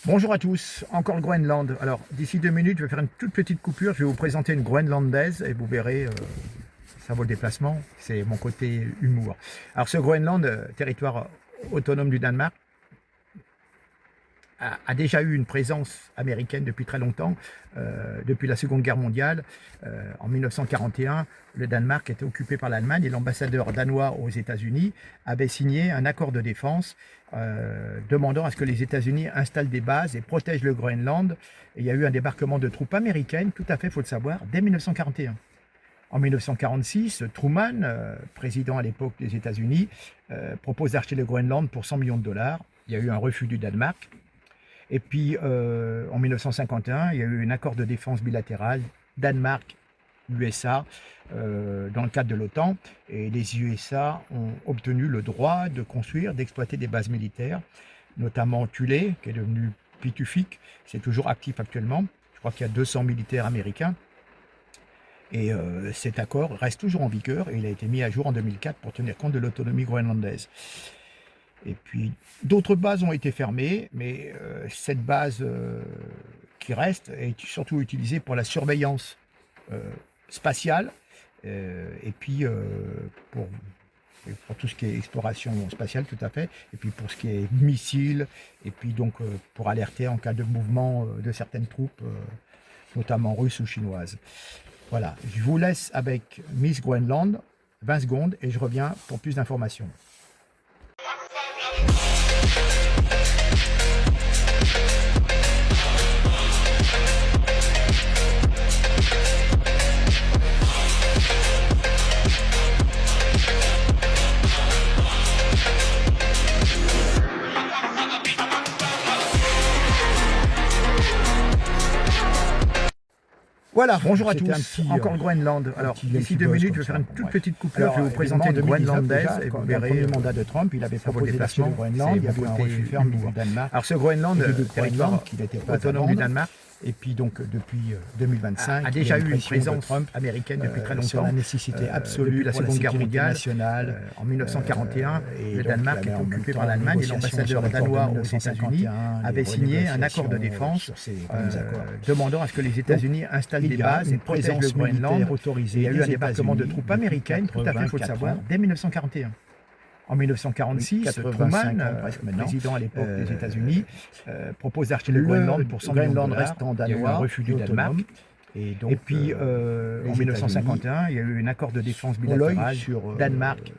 Bonjour à tous, encore le Groenland. Alors d'ici 2 minutes, je vais faire une toute petite coupure, je vais vous présenter une groenlandaise et vous verrez, ça vaut le déplacement, c'est mon côté humour. Alors ce Groenland, territoire autonome du Danemark, a déjà eu une présence américaine depuis très longtemps, depuis la Seconde Guerre mondiale. En 1941, le Danemark était occupé par l'Allemagne et l'ambassadeur danois aux États-Unis avait signé un accord de défense demandant à ce que les États-Unis installent des bases et protègent le Groenland. Et il y a eu un débarquement de troupes américaines, tout à fait, il faut le savoir, dès 1941. En 1946, Truman, président à l'époque des États-Unis, propose d'acheter le Groenland pour 100 millions de dollars. Il y a eu un refus du Danemark. Et puis, en 1951, il y a eu un accord de défense bilatéral Danemark-USA dans le cadre de l'OTAN. Et les USA ont obtenu le droit de construire, d'exploiter des bases militaires, notamment Thulé, qui est devenu Pitufik. C'est toujours actif actuellement. Je crois qu'il y a 200 militaires américains. Et cet accord reste toujours en vigueur et il a été mis à jour en 2004 pour tenir compte de l'autonomie groenlandaise. Et puis, d'autres bases ont été fermées, mais cette base qui reste est surtout utilisée pour la surveillance spatiale et puis pour tout ce qui est exploration spatiale, tout à fait, et puis pour ce qui est missiles, et puis donc pour alerter en cas de mouvement de certaines troupes, notamment russes ou chinoises. Voilà, je vous laisse avec Miss Groenland, 20 secondes, et je reviens pour plus d'informations. Voilà, bonjour à tous, encore le Groenland. Alors, d'ici 2 minutes, je vais faire une toute petite coupure, je vais vous présenter une groenlandaise et vous verrez le mandat de Trump, il avait proposé déplacement du Groenland, il y avait un refus ferme du Danemark. Alors ce Groenland, territoire autonome du Danemark, et puis donc depuis 2025, a déjà eu une présence américaine depuis très longtemps, sur la nécessité absolue depuis la Seconde Guerre mondiale nationale. En 1941, le Danemark était occupé par l'Allemagne et l'ambassadeur danois aux États-Unis avait signé un accord de défense demandant à ce que les États-Unis installent des bases et protègent le Groenland autorisée. Il y a eu un débarquement de troupes américaines, tout à fait, il faut le savoir, dès 1941. En 1946, Truman, président à l'époque des États-Unis, propose d'acheter le Groenland pour 100 millions de dollars. Restant danois, il y a eu un refus du Danemark. Et puis, en 1951, il y a eu un accord de défense bilatéral sur Danemark,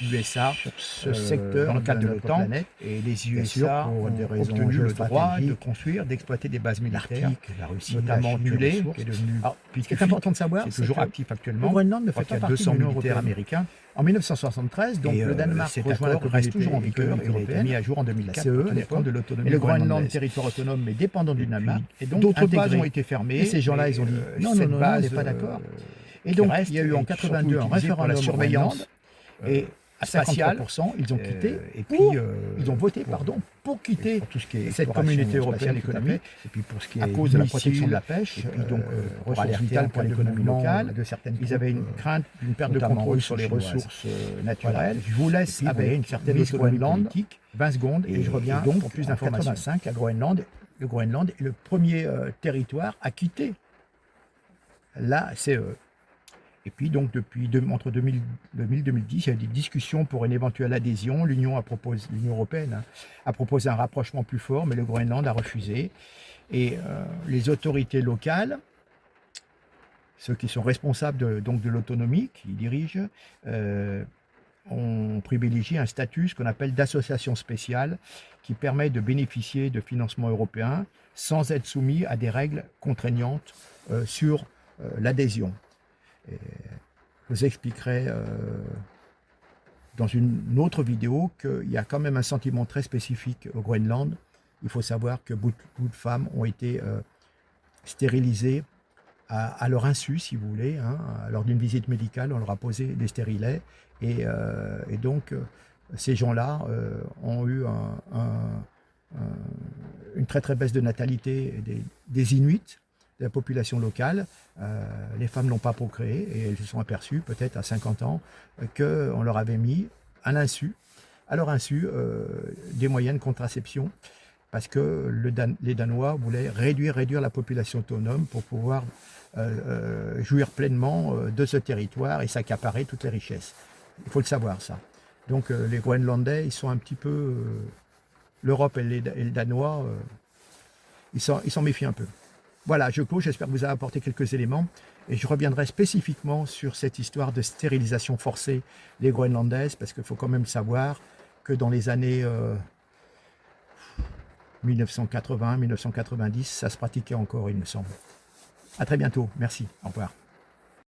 USA, ce secteur dans le cadre de l'OTAN, et les USA ont obtenu le droit de construire, d'exploiter des bases militaires, la Russie, notamment Thulé, qui est devenu. Ce qui est important de savoir, c'est toujours actif actuellement. Le Groenland ne fait pas partie 200 militaires américains. En 1973, donc le Danemark rejoint la reste toujours en vigueur et il a été mis à jour en 2004 pour tenir compte de l'autonomie. Et le Groenland, territoire autonome mais dépendant du Danemark, et donc d'autres bases ont été fermées. Et ces gens-là, ils ont dit non, on n'est pas d'accord. Et donc il y a eu en 82 un référendum pour la surveillance et à 50%, ils ont quitté, et puis ils ont voté, pour quitter tout ce qui est cette communauté européenne économique, et puis pour ce qui est à cause de la protection de la pêche, et puis donc ressources vitales pour l'économie locale, de certaines ils avaient une crainte d'une perte de contrôle sur les ressources naturelles. Je vous laisse avec une certaine autonomie politique, 20 secondes, et je reviens donc pour plus d'informations. En 1985, le Groenland est le premier territoire à quitter la CE. Et puis donc entre 2000 et 2010, il y a des discussions pour une éventuelle adhésion. L'Union européenne a proposé un rapprochement plus fort, mais le Groenland a refusé. Et les autorités locales, ceux qui sont responsables de l'autonomie, qui dirigent, ont privilégié un statut, ce qu'on appelle d'association spéciale, qui permet de bénéficier de financements européens sans être soumis à des règles contraignantes sur l'adhésion. Et je vous expliquerai dans une autre vidéo qu'il y a quand même un sentiment très spécifique au Groenland. Il faut savoir que beaucoup de femmes ont été stérilisées à leur insu, si vous voulez. Lors d'une visite médicale, on leur a posé des stérilets. Et donc, ces gens-là ont eu une très très baisse de natalité des Inuits, de la population locale. Les femmes n'ont pas procréé et elles se sont aperçues, peut-être à 50 ans, qu'on leur avait mis à leur insu, des moyens de contraception parce que les Danois voulaient réduire la population autonome pour pouvoir jouir pleinement de ce territoire et s'accaparer toutes les richesses. Il faut le savoir, ça. Donc les Groenlandais, ils sont un petit peu... l'Europe et les Danois, ils s'en méfient un peu. Voilà, je clôt, j'espère que vous avez apporté quelques éléments, et je reviendrai spécifiquement sur cette histoire de stérilisation forcée des Groenlandaises, parce qu'il faut quand même savoir que dans les années 1980, 1990, ça se pratiquait encore, il me semble. À très bientôt, merci, au revoir.